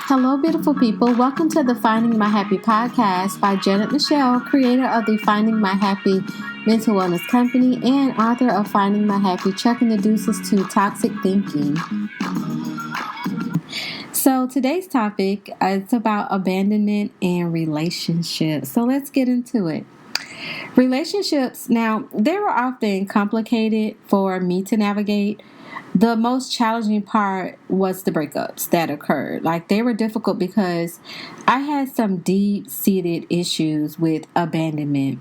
Hello, beautiful people. Welcome to the Finding My Happy podcast by Janet Michelle, creator of the Finding My Happy Mental Wellness Company and author of Finding My Happy, Chucking the Deuces to Toxic Thinking. So today's topic is about abandonment and relationships. So let's get into it. Relationships, now, they were often complicated for me to navigate. The most challenging part was the breakups that occurred. Like, they were difficult because I had some deep-seated issues with abandonment.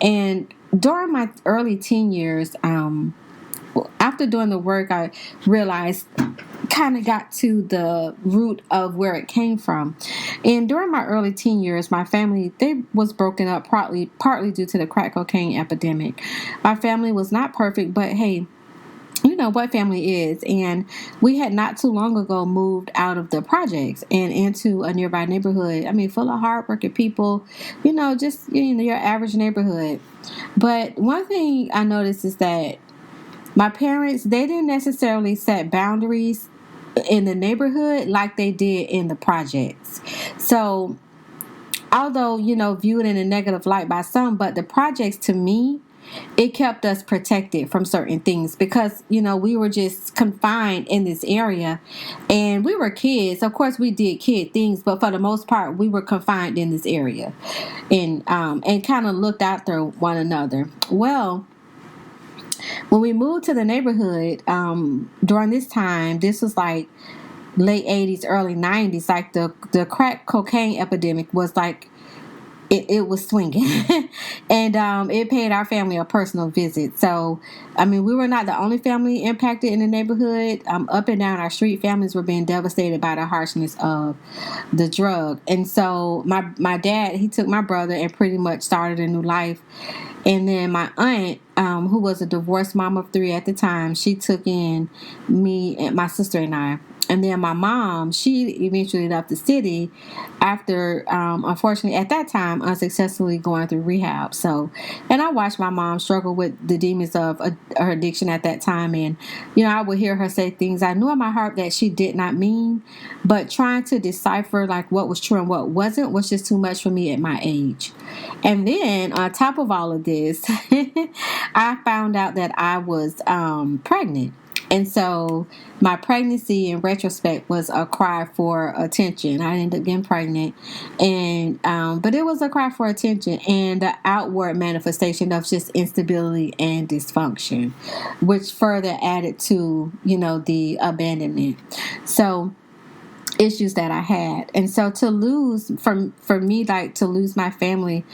And during my early teen years, after doing the work, I realized, kind of got to the root of where it came from. And during my early teen years, my family, they was broken up partly due to the crack cocaine epidemic. My family was not perfect, but hey, you know what family is. And we had not too long ago moved out of the projects and into a nearby neighborhood. I mean, full of hardworking people, just your average neighborhood. But one thing I noticed is that my parents, they didn't necessarily set boundaries in the neighborhood like they did in the projects. So, although, viewed in a negative light by some, but the projects, to me, it kept us protected from certain things because, we were just confined in this area and we were kids. Of course, we did kid things, but for the most part, we were confined in this area and kind of looked after one another. Well, when we moved to the neighborhood, during this time, this was like late 80s, early 90s, like the crack cocaine epidemic was like, it was swinging. And it paid our family a personal visit. So, I mean, we were not the only family impacted in the neighborhood. Up and down our street, families were being devastated by the harshness of the drug. And so my dad, he took my brother and pretty much started a new life. And then my aunt, who was a divorced mom of 3 at the time, she took in me and my sister and I. And then my mom, she eventually left the city after, unfortunately, at that time, unsuccessfully going through rehab. So, and I watched my mom struggle with the demons of her addiction at that time. And, I would hear her say things I knew in my heart that she did not mean, but trying to decipher like what was true and what wasn't was just too much for me at my age. And then on top of all of this, I found out that I was pregnant. And so my pregnancy, in retrospect, was a cry for attention. I ended up getting pregnant, and but it was a cry for attention and the outward manifestation of just instability and dysfunction, which further added to the abandonment. So issues that I had, and so to lose for me, like to lose my family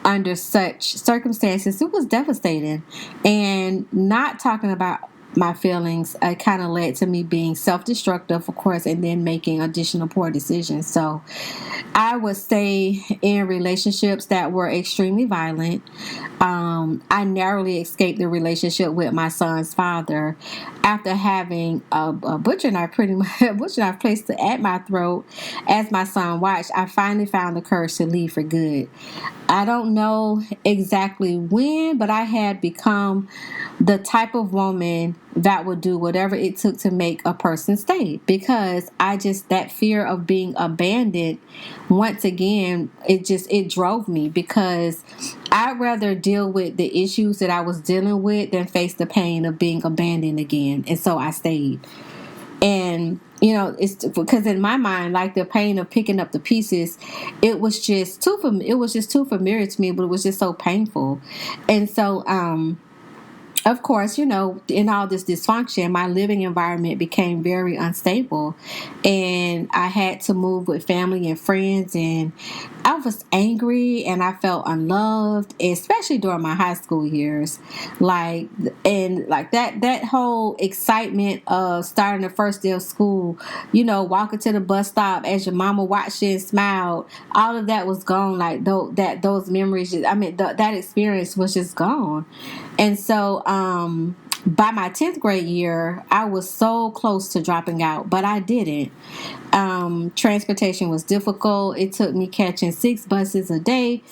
under such circumstances, it was devastating. And not talking about my feelings kind of led to me being self-destructive, of course, and then making additional poor decisions. So I would stay in relationships that were extremely violent. I narrowly escaped the relationship with my son's father after having a butcher knife, pretty much a butcher knife placed at my throat as my son watched. I finally found the courage to leave for good. I don't know exactly when, but I had become the type of woman that would do whatever it took to make a person stay, because that fear of being abandoned, once again, it drove me, because I'd rather deal with the issues that I was dealing with than face the pain of being abandoned again. And so I stayed. And it's because in my mind, like the pain of picking up the pieces, it was just too familiar to me, but it was just so painful. And so of course, in all this dysfunction, my living environment became very unstable, and I had to move with family and friends, and I was angry and I felt unloved, especially during my high school years. That whole excitement of starting the first day of school, walking to the bus stop as your mama watched you and smiled, all of that was gone. Like those memories, that experience was just gone. And so, by my 10th grade year, I was so close to dropping out, but I didn't. Transportation was difficult. It took me catching 6 buses a day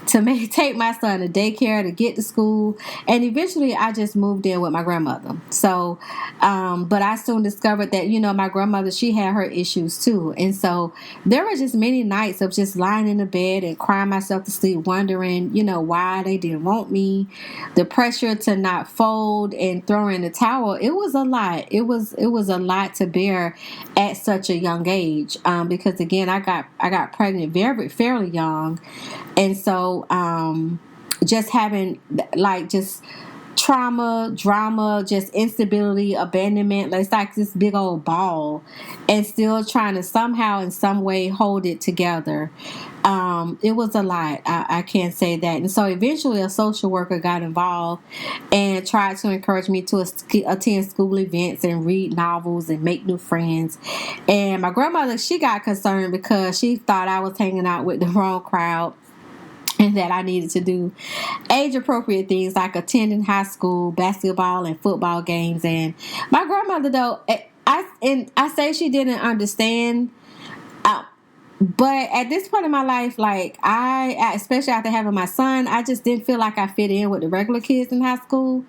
take my son to daycare, to get to school, and eventually I just moved in with my grandmother. So, but I soon discovered that, my grandmother, she had her issues too. And so there were just many nights of just lying in the bed and crying myself to sleep, wondering, why they didn't want me. The pressure to not fold and throw in the towel, it was a lot. It was a lot to bear at such a young age. Because again, I got pregnant fairly young. And so just having just trauma, drama, just instability, abandonment, it's like this big old ball, and still trying to somehow in some way hold it together. It was a lot. I can't say that. And so eventually a social worker got involved and tried to encourage me to attend school events and read novels and make new friends. And my grandmother, she got concerned because she thought I was hanging out with the wrong crowd, and that I needed to do age-appropriate things like attending high school basketball and football games. And my grandmother, though, I say she didn't understand, but at this point in my life, I, especially after having my son, I just didn't feel like I fit in with the regular kids in high school.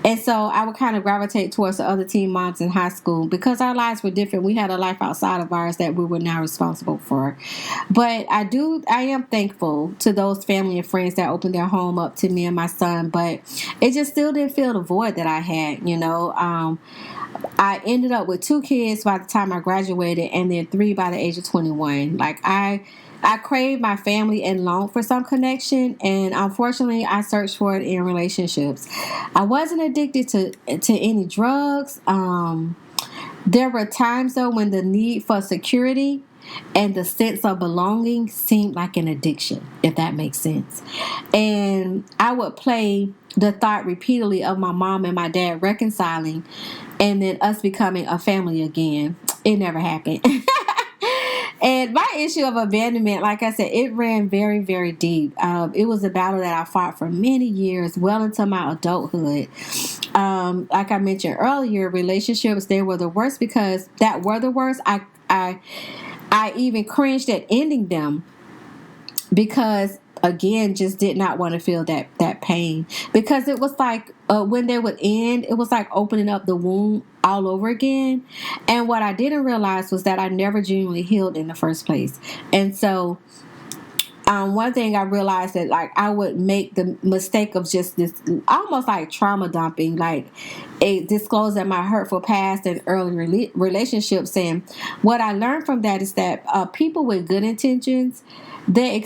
And so I would kind of gravitate towards the other teen moms in high school because our lives were different. We had a life outside of ours that we were now responsible for. But I am thankful to those family and friends that opened their home up to me and my son. But it just still didn't fill the void that I had, I ended up with 2 kids by the time I graduated, and then 3 by the age of 21. I craved my family and longed for some connection, and unfortunately, I searched for it in relationships. I wasn't addicted to any drugs. There were times, though, when the need for security and the sense of belonging seemed like an addiction, if that makes sense. And I would play the thought repeatedly of my mom and my dad reconciling and then us becoming a family again. It never happened. And my issue of abandonment, like I said, it ran very, very deep. It was a battle that I fought for many years, well into my adulthood. Like I mentioned earlier, relationships, they were the worst because that were the worst. I even cringed at ending them because, again, just did not want to feel that pain. Because it was like when they would end, it was like opening up the wound all over again. And what I didn't realize was that I never genuinely healed in the first place. And so one thing I realized that I would make the mistake of just this almost like trauma dumping, disclosing my hurtful past and early relationships. And what I learned from that is that people with good intentions, they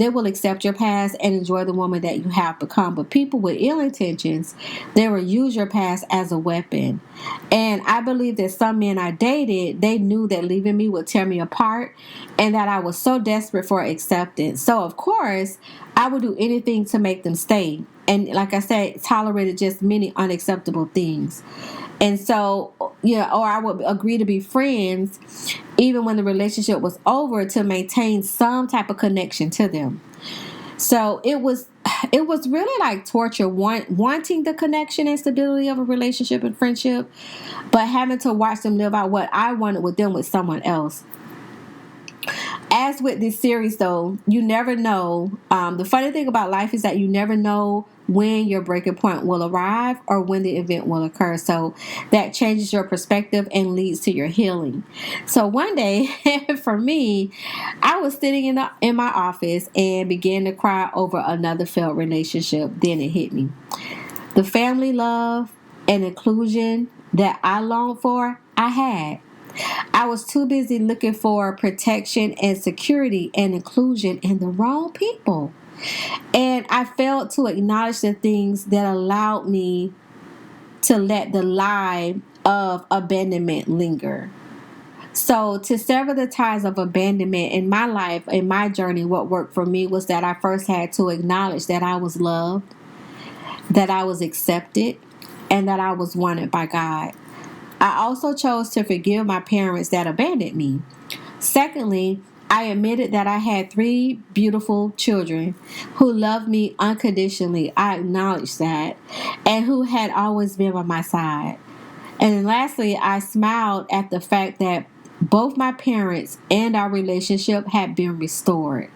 will accept your past and enjoy the woman that you have become. But people with ill intentions, they will use your past as a weapon. And I believe that some men I dated, they knew that leaving me would tear me apart and that I was so desperate for acceptance. So, of course, I would do anything to make them stay. And like I said, tolerated just many unacceptable things. And so, or I would agree to be friends even when the relationship was over to maintain some type of connection to them. So it was really like torture, wanting the connection and stability of a relationship and friendship, but having to watch them live out what I wanted with them with someone else. As with this series, though, you never know. The funny thing about life is that you never know when your breaking point will arrive or when the event will occur. So that changes your perspective and leads to your healing. So one day, for me, I was sitting in my office and began to cry over another failed relationship. Then it hit me. The family love and inclusion that I longed for, I had. I was too busy looking for protection and security and inclusion in the wrong people. And I failed to acknowledge the things that allowed me to let the lie of abandonment linger. So to sever the ties of abandonment in my life, in my journey, what worked for me was that I first had to acknowledge that I was loved, that I was accepted, and that I was wanted by God. I also chose to forgive my parents that abandoned me. Secondly, I admitted that I had 3 beautiful children who loved me unconditionally. I acknowledged that, and who had always been by my side. And then lastly, I smiled at the fact that both my parents and our relationship had been restored.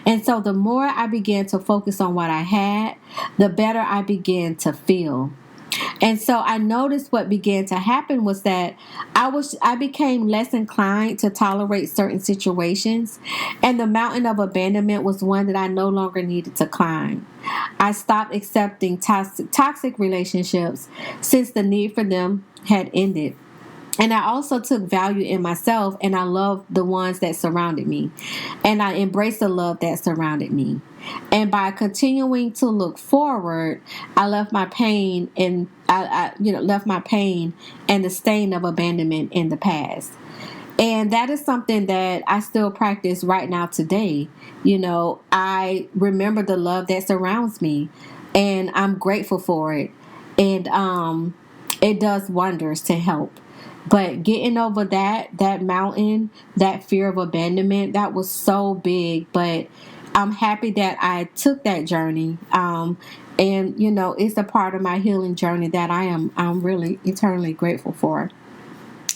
And so the more I began to focus on what I had, the better I began to feel. And so I noticed what began to happen was that I became less inclined to tolerate certain situations, and the mountain of abandonment was one that I no longer needed to climb. I stopped accepting toxic relationships since the need for them had ended. And I also took value in myself, and I loved the ones that surrounded me. And I embraced the love that surrounded me. And by continuing to look forward, I left my pain and left my pain and the stain of abandonment in the past. And that is something that I still practice right now today. I remember the love that surrounds me, and I'm grateful for it. And it does wonders to help. But getting over that mountain, that fear of abandonment, that was so big. But I'm happy that I took that journey. And it's a part of my healing journey that I'm really eternally grateful for.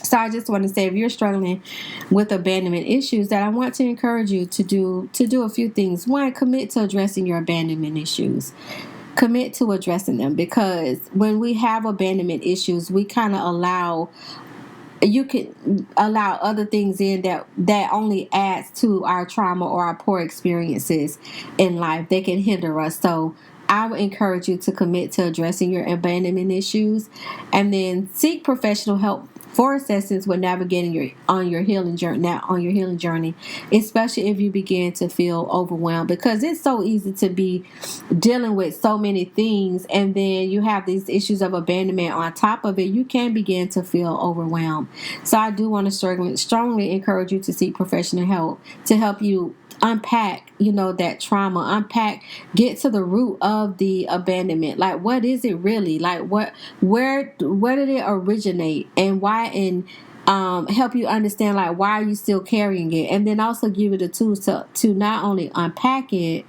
So I just want to say, if you're struggling with abandonment issues, that I want to encourage you to do a few things. One, commit to addressing your abandonment issues. Commit to addressing them, because when we have abandonment issues, we kind of you can allow other things in that only adds to our trauma or our poor experiences in life. They can hinder us. So I would encourage you to commit to addressing your abandonment issues, and then seek professional help for assistance with navigating on your healing journey, especially if you begin to feel overwhelmed, because it's so easy to be dealing with so many things, and then you have these issues of abandonment on top of it. You can begin to feel overwhelmed. So I do want to strongly encourage you to seek professional help to help you unpack that trauma, get to the root of the abandonment. Like, what is it really? Like, where did it originate, and why? And help you understand, like, why are you still carrying it, and then also give you the tools to not only unpack it,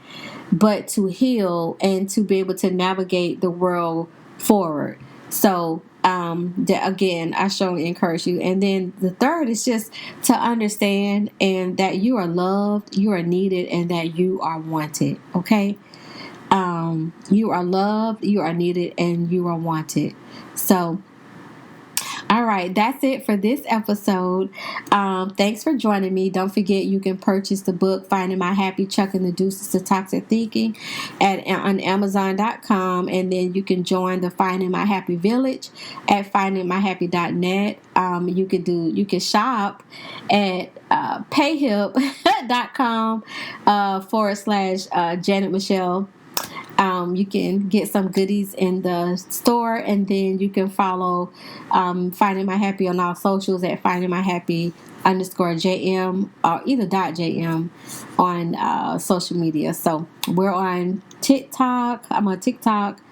but to heal and to be able to navigate the world forward. So again, I strongly encourage you. And then the third is just to understand and that you are loved, you are needed, and that you are wanted. Okay. You are loved, you are needed, and you are wanted. So all right, that's it for this episode. Thanks for joining me. Don't forget, you can purchase the book Finding My Happy, Chucking the Deuces to Toxic Thinking on Amazon.com, and then you can join the Finding My Happy Village at findingmyhappy.net. You can shop at payhip.com / Janet Michelle. You can get some goodies in the store, and then you can follow Finding My Happy on all socials at Finding My Happy _JM or either .jm on social media. So we're on TikTok. I'm on TikTok,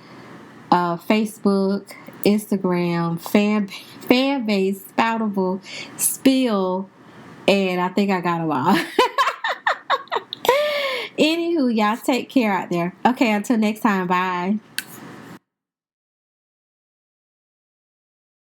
Facebook, Instagram, Fanbase, Spoutable, Spill, and I think I got them all. Anywho, y'all take care out there. Okay, until next time. Bye.